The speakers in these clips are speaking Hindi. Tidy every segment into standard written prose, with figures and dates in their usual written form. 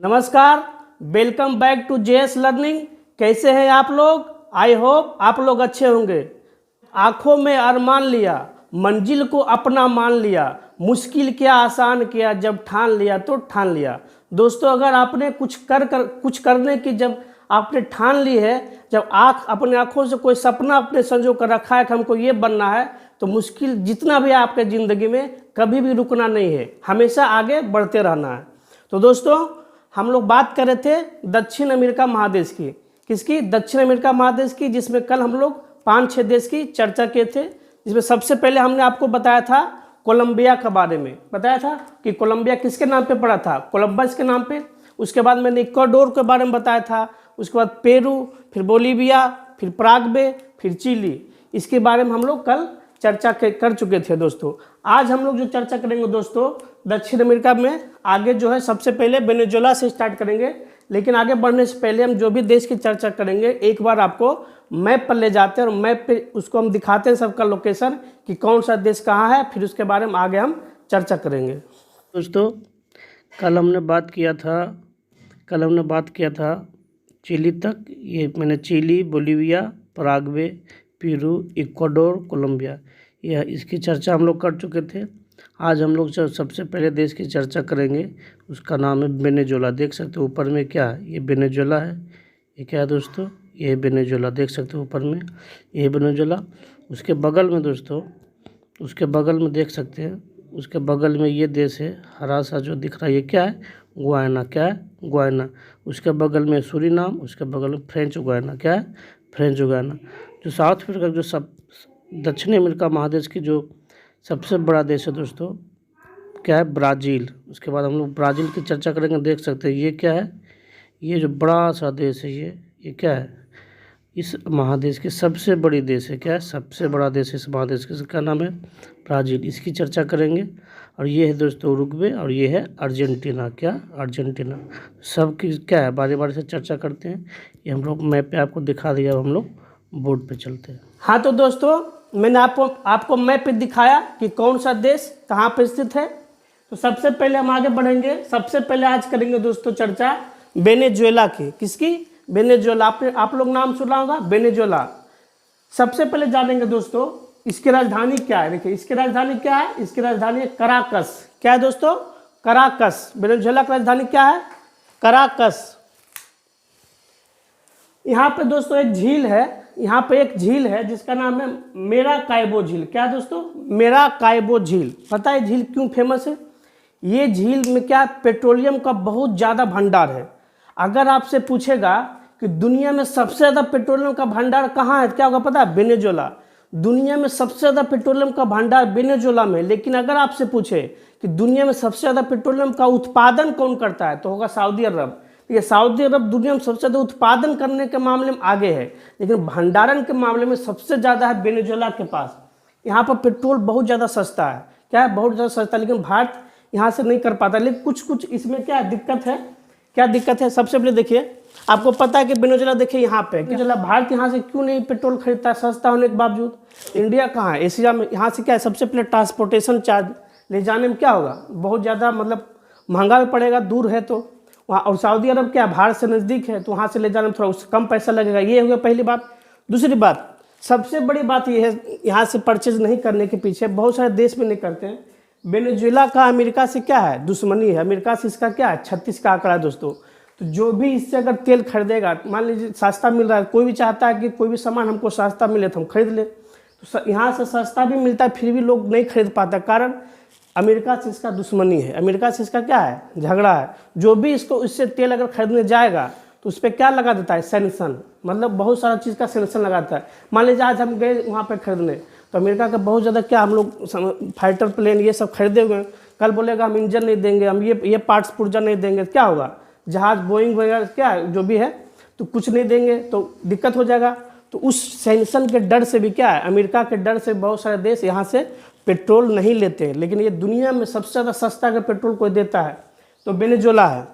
नमस्कार, welcome back to JS learning. कैसे हैं आप लोग? आई होप आप लोग अच्छे होंगे। आंखों में अरमान लिया, मंजिल को अपना मान लिया, मुश्किल क्या आसान किया, जब ठान लिया तो ठान लिया। दोस्तों, अगर आपने कुछ करने की जब आपने ठान ली है, जब अपने आँखों से कोई सपना अपने संजो कर रखा है कि हमको ये बनना है, तो मुश्किल जितना भी आपके ज़िंदगी में कभी भी रुकना नहीं है, हमेशा आगे बढ़ते रहना है। तो दोस्तों, हम लोग बात कर रहे थे दक्षिण अमेरिका महादेश की। किसकी? दक्षिण अमेरिका महादेश की, जिसमें कल हम लोग 5-6 देश की चर्चा किए थे। जिसमें सबसे पहले हमने आपको बताया था कोलंबिया के बारे में, बताया था कि कोलंबिया किसके नाम पे पड़ा था? कोलंबस के नाम पे। उसके बाद मैंने इक्वाडोर के बारे में बताया था, उसके बाद पेरू, फिर बोलीविया, फिर पराग्वे, फिर चिली। इसके बारे में हम लोग कल चर्चा कर चुके थे दोस्तों। आज हम लोग जो चर्चा करेंगे दोस्तों, दक्षिण अमेरिका में आगे जो है सबसे पहले वेनेजुएला से स्टार्ट करेंगे। लेकिन आगे बढ़ने से पहले हम जो भी देश की चर्चा करेंगे, एक बार आपको मैप पर ले जाते हैं और मैप पे उसको हम दिखाते हैं सबका लोकेशन कि कौन सा देश कहाँ है, फिर उसके बारे में आगे हम चर्चा करेंगे। दोस्तों, कल हमने बात किया था चिली तक। ये मैंने Chile, Bolivia, Paraguay, Peru, Ecuador, Colombia, यह इसकी चर्चा हम लोग कर चुके थे। आज हम लोग सबसे पहले देश की चर्चा करेंगे, उसका नाम है वेनेजुएला। देख सकते हो ऊपर में क्या है? ये वेनेजुएला है। ये क्या है दोस्तों? ये वेनेजुएला, देख सकते हो ऊपर में, ये वेनेजुएला। उसके बगल में दोस्तों, उसके बगल में देख सकते हैं, उसके बगल में ये देश है हरा सा जो दिख रहा है, ये क्या है? गुयाना। क्या है? गुयाना। उसके बगल में सूरीनाम, उसके बगल में फ्रेंच गुयाना। क्या है? French Guiana. जो साउथ अफ्रीका, जो दक्षिण अमेरिका महादेश की जो सबसे बड़ा देश है दोस्तों, क्या है? ब्राज़ील। उसके बाद हम लोग ब्राज़ील की चर्चा करेंगे। देख सकते हैं ये क्या है? ये जो बड़ा सा देश है, ये क्या है? इस महादेश की सबसे बड़ी देश है। क्या है? सबसे बड़ा देश है इस महादेश का। इसका नाम है ब्राज़ील। इसकी चर्चा करेंगे। और ये है दोस्तों उरुग्वे, और ये है अर्जेंटीना। क्या? अर्जेंटीना। सबकी क्या है? बारी बारी से चर्चा करते हैं। ये हम लोग मैप पे आपको दिखा दिया। अब हम लोग बोर्ड पे चलते हैं। हाँ, तो दोस्तों, मैंने आपको मैप पे दिखाया कि कौन सा देश कहाँ पे स्थित है। तो सबसे पहले हम आगे बढ़ेंगे। सबसे पहले आज करेंगे दोस्तों चर्चा वेनेजुएला की। किसकी? वेनेजुएला। आप लोग नाम सुना होगा, वेनेजुएला। सबसे पहले जानेंगे दोस्तों इसकी राजधानी क्या है। देखिए, इसकी राजधानी क्या है? इसकी राजधानी है कराकस। क्या है दोस्तों? कराकस। वेनेजुएला की राजधानी क्या है? कराकस। यहाँ पे दोस्तों एक झील है, यहाँ पे एक झील है जिसका नाम है मेराकाइबो झील। क्या दोस्तों? मेराकाइबो झील। पता है झील क्यों फेमस है? ये झील में क्या, पेट्रोलियम का बहुत ज़्यादा भंडार है। अगर आपसे पूछेगा कि दुनिया में सबसे ज़्यादा पेट्रोलियम का भंडार कहाँ है, क्या होगा पता है? वेनेजुएला। दुनिया में सबसे ज़्यादा पेट्रोलियम का भंडार वेनेजुएला में। लेकिन अगर आपसे पूछे कि दुनिया में सबसे ज़्यादा पेट्रोलियम का उत्पादन कौन करता है, तो होगा सऊदी अरब। ये सऊदी अरब दुनिया में सबसे ज़्यादा उत्पादन करने के मामले में आगे है, लेकिन भंडारण के मामले में सबसे ज़्यादा है वेनेजुएला के पास। यहाँ पर पेट्रोल बहुत ज़्यादा सस्ता है। क्या है? बहुत ज़्यादा सस्ता। लेकिन भारत यहाँ से नहीं कर पाता। लेकिन कुछ इसमें क्या दिक्कत है? क्या दिक्कत है? सबसे पहले देखिए, आपको पता है कि वेनेजुएला, देखिए यहाँ पे वेनेजुएला, भारत यहाँ से क्यों नहीं पेट्रोल खरीदता है सस्ता होने के बावजूद? इंडिया कहाँ है? एशिया में। यहाँ से क्या है? सबसे पहले ट्रांसपोर्टेशन चार्ज ले जाने में क्या होगा? बहुत ज़्यादा, मतलब महंगा भी पड़ेगा, दूर है तो वहाँ। और सऊदी अरब क्या, भारत से नज़दीक है, तो वहाँ से ले जाने में थोड़ा कम पैसा लगेगा। ये हो गया पहली बात। दूसरी बात, सबसे बड़ी बात ये है, यहाँ से परचेज नहीं करने के पीछे बहुत सारे देश में नहीं करते हैं। वेनेजुएला का अमेरिका से क्या है? दुश्मनी है। अमेरिका से इसका क्या है? 36 का आंकड़ा है दोस्तों। तो जो भी इससे अगर तेल खरीदेगा, मान लीजिए सस्ता मिल रहा है, कोई भी चाहता है कि कोई भी सामान हमको सस्ता मिले तो हम खरीद लें। तो यहाँ से सस्ता भी मिलता है, फिर भी लोग नहीं खरीद पाते, कारण अमेरिका से इसका दुश्मनी है। अमेरिका से इसका क्या है? झगड़ा है। जो भी इससे तेल अगर खरीदने जाएगा तो उस पर क्या लगा देता है? सैंक्शन। मतलब बहुत सारा चीज़ का सैंक्शन लगाता है। मान लीजिए आज हम गए वहाँ पर खरीदने, तो अमेरिका का बहुत ज़्यादा क्या, हम लोग फाइटर प्लेन ये सब खरीदे हुए हैं, कल बोलेगा हम इंजन नहीं देंगे, हम ये पार्ट्स पुर्जा नहीं देंगे, क्या होगा? जहाज़ बोइंग वगैरह क्या जो भी है तो कुछ नहीं देंगे तो दिक्कत हो जाएगा। तो उस सैंक्शन के डर से भी क्या है, अमेरिका के डर से बहुत सारे देश यहाँ से पेट्रोल नहीं लेते हैं। लेकिन ये दुनिया में सबसे ज़्यादा सस्ता अगर पेट्रोल कोई देता है तो वेनेजुएला है।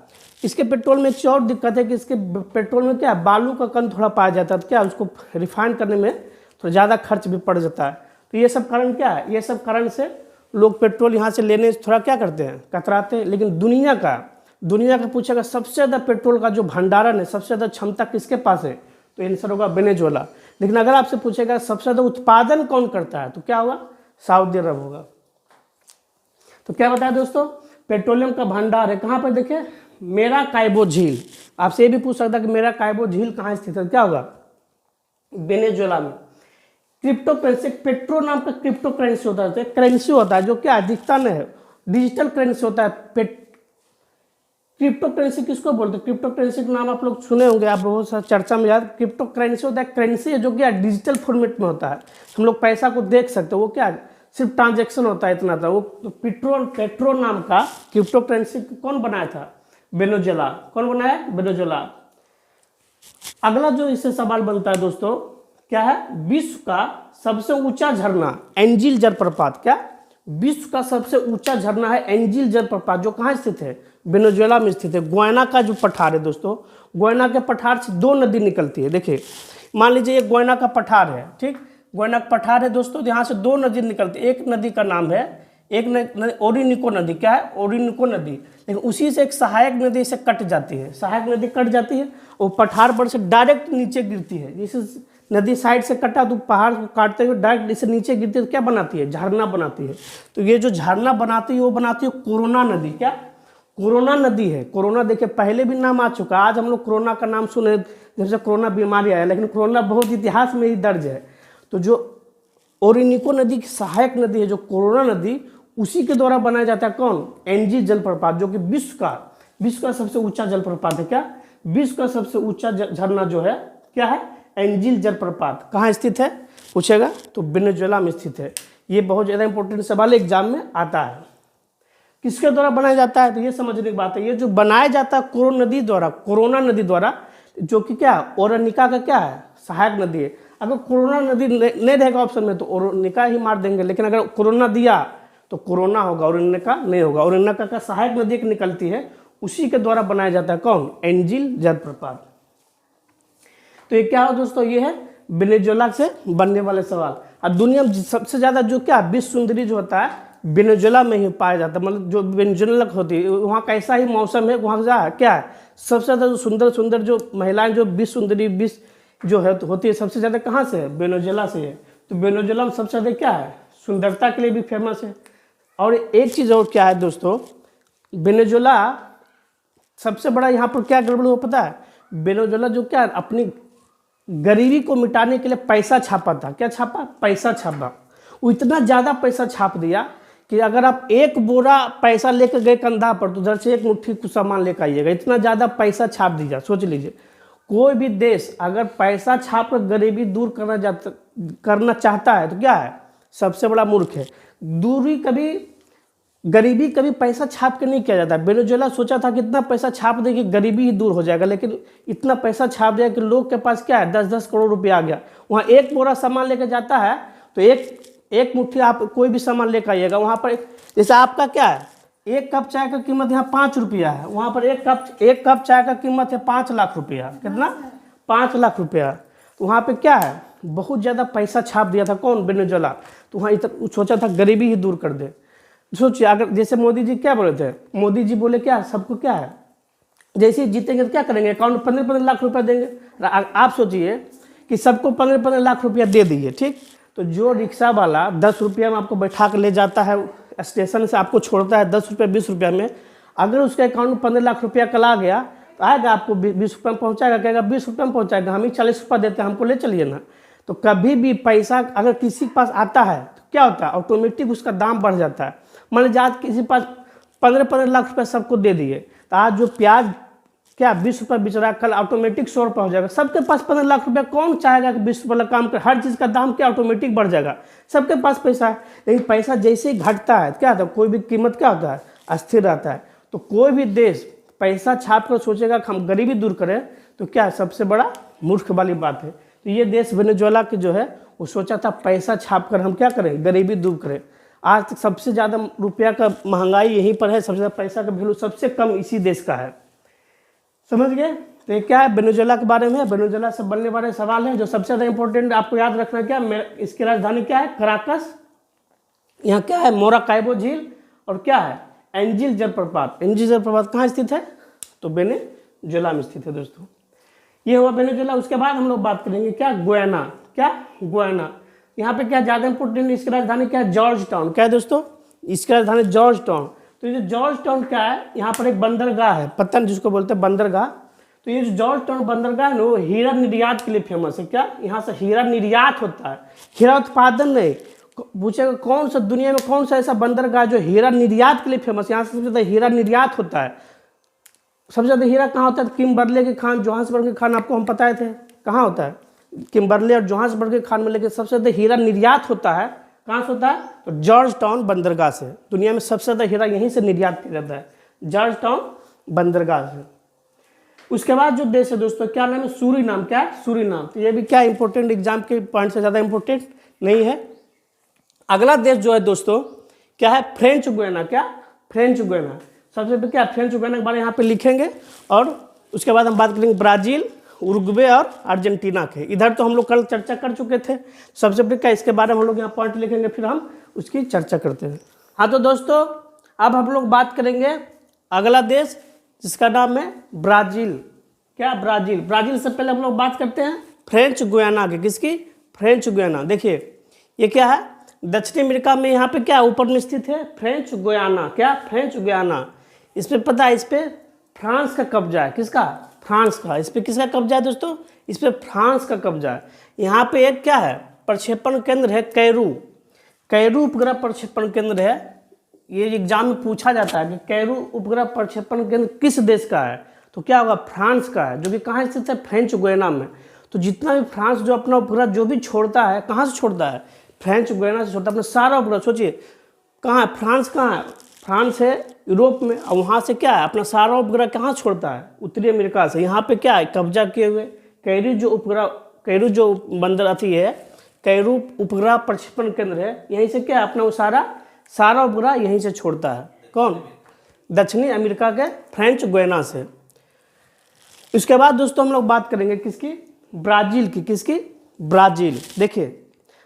इसके पेट्रोल में एक और दिक्कत है कि इसके पेट्रोल में क्या है, बालू का कण थोड़ा पाया जाता है। तो क्या उसको रिफाइन करने में थोड़ा ज़्यादा खर्च भी पड़ जाता है। तो ये सब कारण क्या है, ये सब कारण से लोग पेट्रोल यहाँ से लेने से थोड़ा क्या करते हैं, कतराते हैं। लेकिन दुनिया का दुनिया का पूछेगा सबसे ज़्यादा पेट्रोल का जो भंडारण है, सबसे ज़्यादा क्षमता किसके पास है, तो आंसर होगा वेनेजुएला। लेकिन अगर आपसे पूछेगा सबसे ज़्यादा उत्पादन कौन करता है, तो क्या होगा, सऊदी अरब होगा। तो क्या बताया दोस्तों, पेट्रोलियम का भंडार है कहाँ पर, देखिए मेराकाइबो झील। आपसे ये भी पूछ सकता है कि मेराकाइबो झील कहाँ स्थित है, क्या होगा, वेनेजुएला में। क्रिप्टो करेंसी, पेट्रो नाम का क्रिप्टो करेंसी होता है, करेंसी होता है जो क्या दिखता नहीं है, डिजिटल करेंसी होता है। क्रिप्टो करेंसी किसको बोलते हैं, क्रिप्टो करेंसी का नाम आप लोग सुने होंगे, आप बहुत सारा चर्चा में याद। क्रिप्टो करेंसी होता है करेंसी जो क्या डिजिटल फॉर्मेट में होता है, हम लोग पैसा को देख सकते हैं, वो क्या सिर्फ ट्रांजैक्शन होता है, इतना था वो। तो पेट्रो नाम का क्रिप्टो करेंसी कौन बनाया था, वेनेजुएला। कौन बनाया, वेनेजुएला। अगला जो इससे सवाल बनता है दोस्तों, क्या है, विश्व का सबसे ऊंचा झरना एंजिल जलप्रपात, क्या विश्व का सबसे ऊंचा झरना है एंजिल जलप्रपात, जो कहाँ स्थित है, वेनेजुएला में स्थित है। गुयाना का जो पठार है दोस्तों, गुयाना के पठार से 2 नदी निकलती है। देखिए मान लीजिए ये गुयाना का पठार है, ठीक, गुयाना का पठार है दोस्तों, यहाँ से 2 नदी निकलती है। एक नदी का नाम है, एक ओरिनिको नदी, क्या है, ओरिनिको नदी। लेकिन उसी से एक सहायक नदी से कट जाती है, सहायक नदी कट जाती है और पठार पर से डायरेक्ट नीचे गिरती है। जैसे नदी साइड से कटा तो पहाड़ को काटते हुए डायरेक्ट इसे नीचे गिरती है, तो क्या बनाती है, झरना बनाती है। तो ये जो झरना बनाती है वो बनाती है कोरोना नदी, क्या कोरोना नदी है। कोरोना देखिए पहले भी नाम आ चुका है, आज हम लोग कोरोना का नाम सुने जैसे कोरोना बीमारी आया, लेकिन कोरोना बहुत इतिहास में ही दर्ज है। तो जो ओरिनिको नदी की सहायक नदी है जो कोरोना नदी, उसी के द्वारा बनाया जाता है कौन, एंजिल जलप्रपात, जो कि विश्व का सबसे ऊंचा जलप्रपात है। क्या विश्व का सबसे ऊंचा झरना जो है क्या है, एंजिल जलप्रपात। कहाँ स्थित है पूछेगा, तो वेनेजुएला में स्थित है। ये बहुत ज़्यादा इंपॉर्टेंट सवाल एग्जाम में आता है। किसके द्वारा बनाया जाता है, तो ये समझने की बात है। ये जो बनाया जाता है कोरोना नदी द्वारा, जो कि क्या ओरनिका का क्या है, सहायक नदी है। अगर कोरोना नदी नहीं रहेगा ऑप्शन में तो ओरनिका ही मार देंगे, लेकिन अगर कोरोना दिया तो कोरोना होगा, ओरनिका नहीं होगा। ओरनिका का सहायक नदी एक निकलती है, उसी के द्वारा बनाया जाता है कौन, एंजिल जलप्रपात। तो ये क्या हो दोस्तों, ये है वेनेजुएला से बनने वाले सवाल। अब दुनिया में सबसे ज़्यादा जो क्या विश्व सुंदरी जो होता है वेनेजुएला में ही पाया जाता है, मतलब जो वेनेजुएला होती है वहाँ कैसा ही मौसम है, वहाँ का क्या है सबसे ज़्यादा जो सुंदर जो महिलाएं जो विश्व सुंदरी विश्व जो है तो होती है सबसे ज़्यादा कहाँ से है, वेनेजुएला से है। तो वेनेजुएला में सबसे ज़्यादा क्या है, सुंदरता के लिए भी फेमस है। और एक चीज़ और क्या है दोस्तों, वेनेजुएला सबसे बड़ा यहाँ पर क्या गड़बड़ हो पता है, वेनेजुएला जो क्या अपनी गरीबी को मिटाने के लिए पैसा छापा था। क्या छापा, पैसा छापा। वो इतना ज़्यादा पैसा छाप दिया कि अगर आप एक बोरा पैसा लेकर गए कंधा पर तो उधर से एक मुट्ठी कुछ सामान लेकर आइएगा, इतना ज़्यादा पैसा छाप दीजिए। सोच लीजिए कोई भी देश अगर पैसा छाप कर गरीबी दूर करना चाहता है तो क्या है, सबसे बड़ा मूर्ख है। गरीबी कभी पैसा छाप के नहीं किया जाता। वेनेजुएला सोचा था कि इतना पैसा छाप दे कि गरीबी ही दूर हो जाएगा, लेकिन इतना पैसा छाप दिया कि लोग के पास क्या है 10-10 करोड़ रुपया आ गया। वहाँ एक बोरा सामान लेकर जाता है तो एक मुट्ठी आप कोई भी सामान लेकर आइएगा, वहाँ पर जैसे आपका क्या है, एक कप चाय का कीमत यहाँ 5 रुपया है, वहाँ पर एक कप चाय का कीमत है 5 लाख रुपया। कितना, 5 लाख रुपया। तो वहाँ पे क्या है बहुत ज़्यादा पैसा छाप दिया था कौन, वेनेजुएला। तो वहाँ इतना सोचा था गरीबी ही दूर कर दे। सोचिए अगर जैसे मोदी जी क्या बोले थे, मोदी जी बोले क्या सबको क्या है जैसे ही जीतेंगे तो क्या करेंगे, अकाउंट में 15-15 लाख रुपया देंगे। आप सोचिए कि सबको 15-15 लाख रुपया दे दिए, ठीक। तो जो रिक्शा वाला 10 रुपया में आपको बैठा कर ले जाता है स्टेशन से, आपको छोड़ता है 10 रुपया 20 रुपया में, अगर उसके अकाउंट में 15 लाख रुपया कल आ गया तो आएगा आपको 20 रुपये में पहुँचाएगा, कहेगा 20 रुपये में पहुँचाएगा, हम ही 40 रुपया देते हैं, हमको ले चलिए ना। तो कभी भी पैसा अगर किसी के पास आता है तो क्या होता है, ऑटोमेटिक उसका दाम बढ़ जाता है। मान लीजिए आज किसी के पास 15-15 लाख रुपये सबको दे दिए, तो आज जो प्याज क्या 20 रुपये बेच रहा है, कल ऑटोमेटिक 100 रुपये हो जाएगा। सबके पास 15 लाख रुपया, कौन चाहेगा कि 20 रुपये वाला काम कर, हर चीज़ का दाम क्या ऑटोमेटिक बढ़ जाएगा, सबके पास पैसा है। लेकिन पैसा जैसे ही घटता है क्या होता है, कोई भी कीमत क्या होता है, अस्थिर रहता है। तो कोई भी देश पैसा छाप कर सोचेगा कि हम गरीबी दूर करें तो क्या है, सबसे बड़ा मूर्ख वाली बात है। तो ये देश वेनेजुएला की जो है वो सोचा था पैसा छाप कर हम क्या करें, गरीबी दूर करें। आज तक सबसे ज़्यादा रुपया का महंगाई यहीं पर है, सबसे ज़्यादा पैसा का वैल्यू सबसे कम इसी देश का है, समझ गए। तो ये क्या है वेनेजुएला के बारे में, वेनेजुएला से बनने वाले सवाल है। जो सबसे ज़्यादा इंपॉर्टेंट आपको याद रखना क्या, इसकी राजधानी क्या है, कराकस। यहाँ क्या है, मोराकाइबो झील, और क्या है एंजिल जलप्रपात। एंजिल जलप्रपात कहाँ स्थित है, तो वेनेजुएला में स्थित है दोस्तों। ये हुआ वेनेजुएला। उसके बाद हम लोग बात करेंगे क्या, गुयाना। क्या, गुयाना। यहाँ पे क्या ज़्यादा इंपोर्टेंट, इसकी राजधानी क्या है, जॉर्ज टाउन। क्या है दोस्तों, इसकी राजधानी जॉर्ज टाउन। तो ये जो जॉर्ज टाउन क्या है, यहाँ पर एक बंदरगाह है, पत्तन जिसको बोलते हैं बंदरगाह। तो ये जो जॉर्ज टाउन बंदरगाह है ना, वो हीरा निर्यात के लिए फेमस है। क्या, यहाँ से हीरा निर्यात होता है, हीरा उत्पादन नहीं। पूछेगा कौन सा दुनिया में कौन सा ऐसा बंदरगाह जो हीरा निर्यात के लिए फेमस है, यहाँ से सबसे ज़्यादा हीरा निर्यात होता है। सबसे ज़्यादा हीरा कहाँ होता है, किम्बर्ले के खान, जोहान्सबर्ग के खान, आपको हम बताए थे कहाँ होता है, किम्बर्ले और जोहान्सबर्ग के खान में। लेकिन सबसे ज़्यादा हीरा निर्यात होता है कहाँ से होता है, तो जॉर्ज टाउन बंदरगाह से। दुनिया में सबसे ज़्यादा हीरा यहीं से निर्यात किया जाता है, जॉर्ज टाउन बंदरगाह से। उसके बाद जो देश है दोस्तों, क्या नाम है, सूरीनाम। क्या है, सूरीनाम। तो ये भी क्या इंपॉर्टेंट, एग्जाम के पॉइंट से ज़्यादा इंपॉर्टेंट नहीं है। अगला देश जो है दोस्तों क्या है, फ्रेंच गुयाना। क्या, फ्रेंच गुयाना। सबसे पहले क्या, फ्रेंच गुयाना के बारे में यहाँ पे लिखेंगे, और उसके बाद हम बात करेंगे ब्राज़ील, उरुग्वे और अर्जेंटीना के। इधर तो हम लोग कल चर्चा कर चुके थे। सबसे पहले क्या, इसके बारे में हम लोग यहाँ पॉइंट लिखेंगे, फिर हम उसकी चर्चा करते हैं। हाँ तो दोस्तों अब हम लोग बात करेंगे अगला देश जिसका नाम है ब्राज़ील। क्या, ब्राज़ील। ब्राज़ील से पहले हम लोग बात करते हैं फ्रेंच गुयाना की। किसकी, फ्रेंच गुयाना। देखिए ये क्या है, दक्षिण अमेरिका में यहाँ पे क्या ऊपर में स्थित है, फ्रेंच गुयाना। क्या, फ्रेंच गुयाना। इस पर पता है, इस पर फ्रांस का कब्जा है। किसका, फ्रांस का। इस पर किसका कब्जा है दोस्तों, इस पर फ्रांस का कब्जा है। यहाँ पे एक क्या है, प्रक्षेपण केंद्र है, कैरू। कैरू उपग्रह प्रक्षेपण केंद्र है। ये एग्जाम में पूछा जाता है कि कैरू उपग्रह प्रक्षेपण केंद्र किस देश का है, तो क्या होगा, फ्रांस का है, जो कि कहाँ स्थित है, फ्रेंच गुयाना में। तो जितना भी फ्रांस जो अपना उपग्रह जो भी छोड़ता है, कहाँ से छोड़ता है, फ्रेंच गुयाना से छोड़ता है अपना सारा उपग्रह। सोचिए कहाँ है, फ्रांस कहाँ है, फ्रांस है यूरोप में, और वहाँ से क्या है, अपना सारा उपग्रह कहाँ छोड़ता है, उत्तरी अमेरिका से। यहाँ पे क्या है, कब्जा किए हुए कैरू जो उपग्रह, कैरू जो बंदर अथी है, कैरू उपग्रह प्रक्षेपण केंद्र है, यहीं से क्या है, अपना वो सारा उपग्रह यहीं से छोड़ता है। कौन, दक्षिणी अमेरिका के फ्रेंच गुयाना से। उसके बाद दोस्तों हम लोग बात करेंगे किसकी, ब्राज़ील की। किसकी, ब्राज़ील। देखिए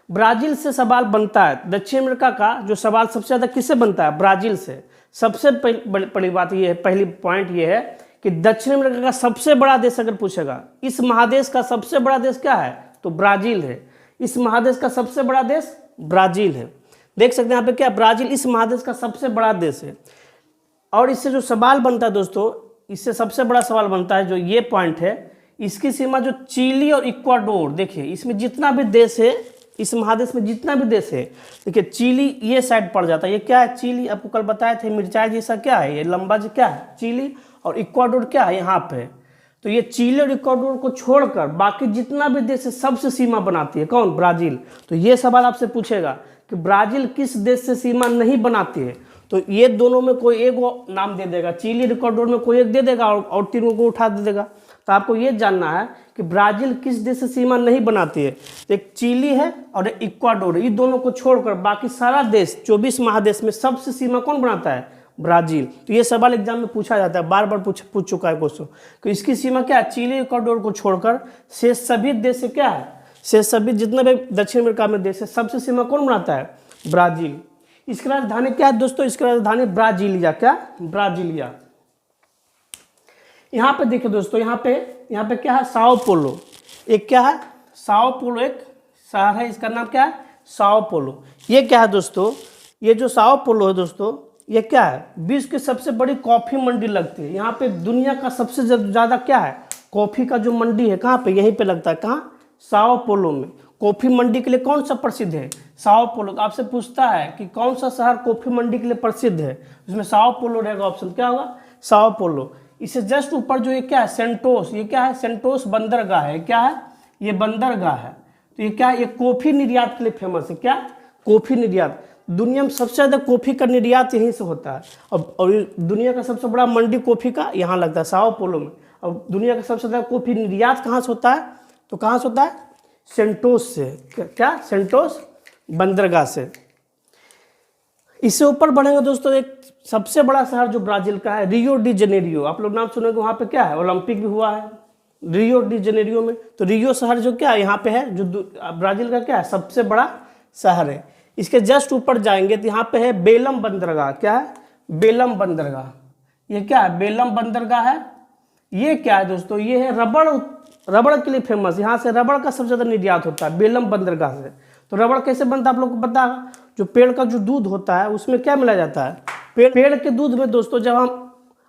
ब्राज़ील से सवाल बनता है, दक्षिण अमेरिका का जो सवाल सबसे ज़्यादा किससे बनता है, ब्राज़ील से। सबसे बड़ी बात ये है, पहली पॉइंट ये है कि दक्षिण अमेरिका का सबसे बड़ा देश अगर पूछेगा, इस महादेश का सबसे बड़ा देश क्या है, तो ब्राज़ील है। इस महादेश का सबसे बड़ा देश ब्राज़ील है। देख सकते हैं यहाँ पे क्या, ब्राज़ील इस महादेश का सबसे बड़ा देश है। और इससे जो सवाल बनता है दोस्तों, इससे सबसे बड़ा सवाल बनता है जो ये पॉइंट है, इसकी सीमा जो चिली और इक्वाडोर। देखिए इसमें जितना भी देश है, इस महादेश में जितना भी देश है, देखिए चिली ये साइड पड़ जाता है। ये क्या है, चिली, आपको कल बताए थे मिर्चाई जैसा क्या है, ये लंबा जो क्या है, चिली। और इक्वाडोर क्या है, यहाँ पे। तो ये चिली और इक्वाडोर को छोड़कर बाकी जितना भी देश है सबसे सीमा बनाती है कौन, ब्राज़ील। तो ये सवाल आपसे पूछेगा कि ब्राज़ील किस देश से सीमा नहीं बनाती है, तो ये दोनों में कोई एक नाम दे देगा, चिली इक्वाडोर में कोई एक दे देगा और तीनों को उठा दे देगा। तो आपको ये जानना है कि ब्राज़ील किस देश से सीमा नहीं बनाती है। तो एक चिली है और एक इक्वाडोर, ये दोनों को छोड़कर बाकी सारा देश 24 महादेश में सबसे सीमा कौन बनाता है, ब्राज़ील। तो ये सवाल एग्जाम में पूछा जाता है, बार बार पूछ चुका है क्वेश्चन। तो इसकी सीमा क्या है, चिली इक्वाडोर को छोड़कर शेष सभी देश से क्या है, शेष सभी जितने भी दक्षिण अमेरिका में देश है सबसे सीमा कौन बनाता है, ब्राज़ील। इसकी राजधानी क्या है दोस्तों, इसकी राजधानी ब्राज़ीलिया। क्या, ब्राज़ीलिया। यहाँ पे देखिए दोस्तों, यहाँ पे क्या है, साओ पोलो। एक क्या है, साओ पोलो एक शहर है, इसका नाम क्या है, साओ पोलो। ये क्या है दोस्तों, ये जो साओ पोलो है दोस्तों, ये क्या है, विश्व की सबसे बड़ी कॉफ़ी मंडी लगती है। यहाँ पे दुनिया का सबसे ज़्यादा क्या है, कॉफ़ी का जो मंडी है, कहाँ पे, यहीं पे लगता है। कहाँ, साओ पोलो में। कॉफ़ी मंडी के लिए कौन सा प्रसिद्ध है, साओ पोलो। तो आपसे पूछता है कि कौन सा शहर कॉफ़ी मंडी के लिए प्रसिद्ध है, उसमें साओ पोलो रहेगा ऑप्शन। क्या होगा, साओ पोलो। इससे जस्ट ऊपर जो ये क्या है, सेंटोस, ये क्या है, सेंटोस बंदरगाह है। क्या है, ये बंदरगाह है। तो ये क्या है, ये कॉफ़ी निर्यात के लिए फेमस है। क्या, कॉफ़ी निर्यात। दुनिया में सबसे ज़्यादा कॉफ़ी का निर्यात यहीं से होता है। और दुनिया का सबसे बड़ा मंडी कॉफ़ी का यहाँ लगता है, साओ पोलो में। और दुनिया का सबसे ज़्यादा कॉफ़ी निर्यात कहाँ से होता है, तो कहाँ से होता है, सेंटोस से। क्या, सेंटोस बंदरगाह से। इससे ऊपर बढ़ेंगे दोस्तों, एक सबसे बड़ा शहर जो ब्राज़ील का है, रियो डी जनेरियो। आप लोग नाम सुनेंगे, वहाँ पे क्या है, ओलंपिक भी हुआ है रियो डी जनेरियो में। तो रियो शहर जो क्या यहाँ पे है, जो ब्राज़ील का क्या है, सबसे बड़ा शहर है। इसके जस्ट ऊपर जाएंगे तो यहाँ पे है बेलम बंदरगाह। क्या है, बेलम बंदरगाह। ये क्या है, बेलम बंदरगाह है, ये क्या है दोस्तों, ये है रबड़ के लिए फेमस। यहाँ से रबड़ का सबसे ज़्यादा निर्यात होता है बेलम बंदरगाह से। तो रबड़ कैसे बनता है आप लोग को पता है, जो पेड़ का जो दूध होता है उसमें क्या मिलाया जाता है, पेड़ के दूध में दोस्तों जब हम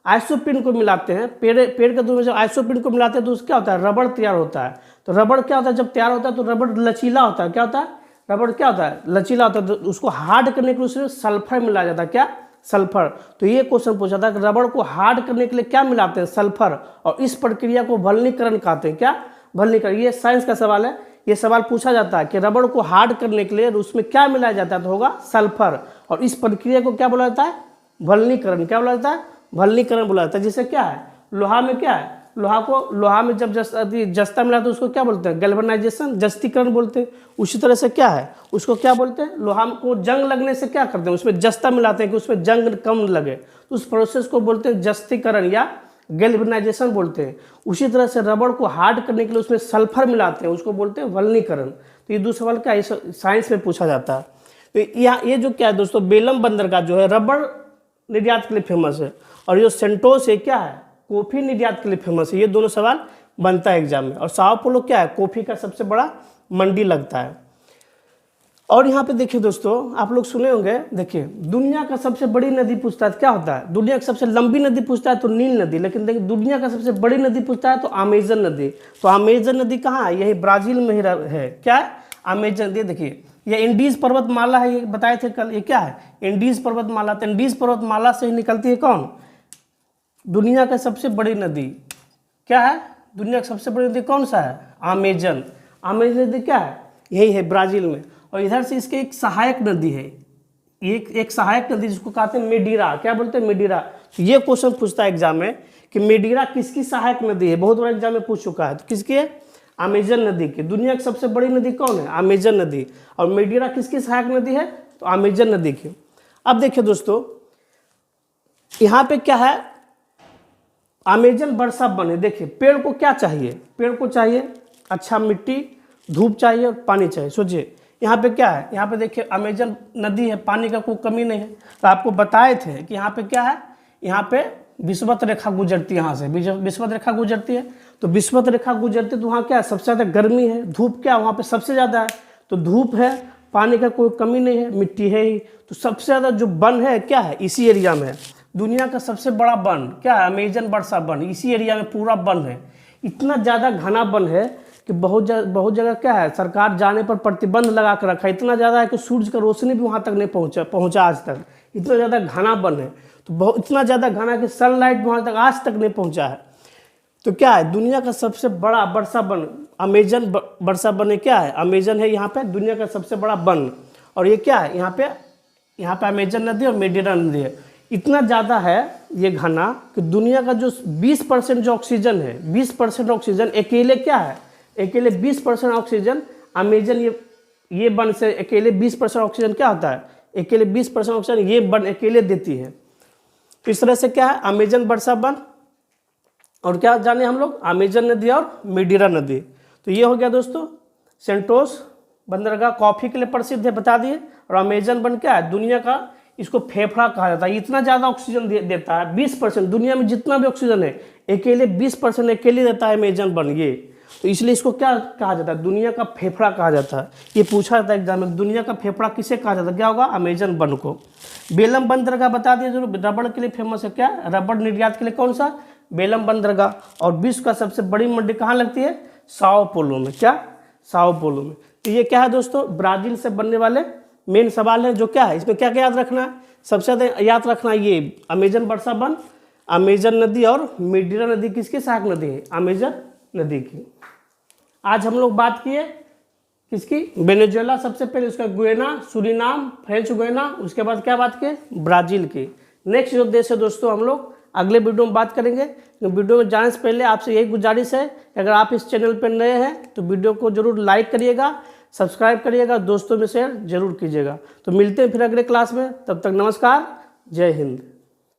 आइसोपिन को मिलाते हैं, पेड़ के दूध में जब आइसोपिन को मिलाते हैं तो उससे क्या होता है, रबड़ तैयार होता है। तो रबड़ क्या होता है, जब तैयार होता है तो रबड़ लचीला होता है। क्या होता है, रबड़ क्या होता है, लचीला होता है। तो उसको हार्ड करने के लिए उसमें सल्फर मिलाया जाता है। क्या, सल्फर। तो ये क्वेश्चन पूछा था कि रबड़ को हार्ड करने के लिए क्या मिलाते हैं, सल्फर, और इस प्रक्रिया को वल्नीकरण कहते हैं। क्या, वल्नीकरण। ये साइंस का सवाल है, ये सवाल पूछा जाता है कि रबड़ को हार्ड करने के लिए उसमें क्या मिलाया जाता है, तो होगा सल्फर, और इस प्रक्रिया को क्या बोला जाता है, वल्नीकरण। क्या बोला जाता है, वल्नीकरण बोला जाता है। जिससे क्या है, लोहा में क्या है, लोहा में जब जस्ता मिला तो उसको क्या बोलते हैं, गैल्वेनाइजेशन, जस्तीकरण बोलते हैं। उसी तरह से क्या है, उसको क्या बोलते हैं, लोहा को जंग लगने से क्या करते हैं, उसमें जस्ता मिलाते हैं कि उसमें जंग कम लगे, तो उस प्रोसेस को बोलते हैं जस्तीकरण या गैल्वेनाइजेशन बोलते हैं। उसी तरह से रबड़ को हार्ड करने के लिए उसमें सल्फर मिलाते हैं, उसको बोलते हैं वल्नीकरण। तो ये दूसरा सवाल क्या है, साइंस में पूछा जाता है। तो ये जो क्या है दोस्तों, बेलम बंदरगाह जो है रबड़ निर्यात के लिए फेमस है, और जो सेंटोस है क्या है, कॉफ़ी निर्यात के लिए फेमस है। ये दोनों सवाल बनता है एग्जाम में। और साओ पोलो क्या है, कॉफ़ी का सबसे बड़ा मंडी लगता है। और यहाँ पे देखिए दोस्तों, आप लोग सुने होंगे, देखिए दुनिया का सबसे बड़ी नदी पूछता है क्या होता है, दुनिया की सबसे लंबी नदी पूछता है तो नील नदी, लेकिन देखिए दुनिया का सबसे बड़ी नदी पूछता है तो अमेजन नदी। तो अमेजन नदी कहाँ है, यही ब्राज़ील में ही है। क्या है, अमेजन नदी। देखिए ये इंडीज पर्वतमाला है, ये बताए थे कल, ये क्या है, इंडीज पर्वतमाला। तो इंडीज पर्वतमाला से ही निकलती है कौन, दुनिया का सबसे बड़ी नदी। क्या है, दुनिया की सबसे बड़ी नदी कौन सा है, अमेजन। अमेजन नदी क्या है, यही है ब्राज़ील में। और इधर से इसके एक सहायक नदी है, एक सहायक नदी जिसको कहते हैं मेडीरा। क्या बोलते हैं, मेडीरा। तो ये क्वेश्चन पूछता है एग्जाम में कि मेडीरा किसकी सहायक नदी है, बहुत बड़ा एग्जाम में पूछ चुका है। तो किसकी है, अमेजन नदी की। दुनिया की सबसे बड़ी नदी कौन है, अमेजन नदी। और मेडीरा किसकी सहायक नदी है, तो अमेजन नदी की। अब देखिए दोस्तों, यहाँ पे क्या है, अमेजन वर्षा वन है। देखिए पेड़ को क्या चाहिए, पेड़ को चाहिए अच्छा मिट्टी, धूप चाहिए और पानी चाहिए। सोचिए यहाँ पे क्या है, यहाँ पे देखिए अमेजन नदी है, पानी का कोई कमी नहीं है। तो आपको बताए थे कि यहाँ पे क्या है, यहाँ पे विषुवत रेखा गुजरती है, यहाँ से विषुवत रेखा गुजरती है। तो विषुवत रेखा गुजरती है तो वहाँ क्या है, सबसे ज़्यादा गर्मी है, धूप क्या वहाँ पे सबसे ज़्यादा है। तो धूप है, पानी का कोई कमी नहीं है, मिट्टी है ही। तो सबसे ज़्यादा जो वन है क्या है, इसी एरिया में है। दुनिया का सबसे बड़ा वन क्या है, अमेजन वर्षा वन, इसी एरिया में पूरा वन है। इतना ज़्यादा घना वन है कि बहुत जगह क्या है, सरकार जाने पर प्रतिबंध लगा कर रखा है। इतना ज़्यादा है कि सूरज का रोशनी भी वहाँ तक नहीं पहुँचा आज तक। इतना ज़्यादा घना वन है, तो इतना ज़्यादा घना कि सनलाइट वहाँ तक आज तक नहीं पहुँचा है। तो क्या है, दुनिया का सबसे बड़ा वर्षा वन अमेजन वर्षा वन है। क्या है, अमेजन है यहाँ पे दुनिया का सबसे बड़ा वन। और ये क्या है, यहाँ पे अमेजन नदी और मेडीरा नदी है। इतना ज़्यादा है ये घना कि दुनिया का जो 20% जो ऑक्सीजन है, 20% ऑक्सीजन अकेले क्या है, अकेले 20% ऑक्सीजन अमेजन ये वन से अकेले 20% ऑक्सीजन क्या होता है, अकेले 20% ऑक्सीजन ये वन अकेले देती है। तो इस तरह से क्या है, अमेजन वर्षा वन और क्या जाने हम लोग, अमेजन नदी और मेडीरा नदी। तो ये हो गया दोस्तों, सेंटोस बंदरगाह कॉफ़ी के लिए प्रसिद्ध है, बता दिए। और अमेजन वन क्या है, दुनिया का इसको फेफड़ा कहा जाता है। इतना ज़्यादा ऑक्सीजन देता है, 20%। दुनिया में जितना भी ऑक्सीजन है अकेले 20% अकेले देता है अमेजन वन ये। तो इसलिए इसको क्या कहा जाता है, दुनिया का फेफड़ा कहा जाता है। ये पूछा जाता है एग्जाम में, दुनिया का फेफड़ा किसे कहा जाता है, क्या होगा, अमेजन वन को। बेलम बंदरगाह बता दिया जरूर, रबड़ के लिए फेमस है। क्या, रबड़ निर्यात के लिए कौन सा, बेलम बंदरगाह। और विश्व का सबसे बड़ी मंडी कहाँ लगती है, साओ पोलो में। क्या, साओ पोलो में। तो ये क्या है दोस्तों, ब्राज़ील से बनने वाले मेन सवाल है। जो क्या है, इसमें क्या क्या याद रखना है, सबसे ज़्यादा याद रखना है ये अमेजन वर्षा वन, अमेजन नदी और मेडीरा नदी किसकी सहायक नदी है, अमेजन नदी की। आज हम लोग बात किए किसकी, वेनेजुएला सबसे पहले, उसका गुयाना, सूरीनाम, फ्रेंच गुयाना, उसके बाद क्या बात किए, ब्राज़ील की। नेक्स्ट जो देश है दोस्तों हम लोग अगले वीडियो में बात करेंगे। वीडियो में जाने से पहले आपसे यही गुजारिश है, अगर आप इस चैनल पर नए हैं तो वीडियो को जरूर लाइक करिएगा, सब्सक्राइब करिएगा, दोस्तों में शेयर जरूर कीजिएगा। तो मिलते हैं फिर अगले क्लास में, तब तक नमस्कार, जय हिंद।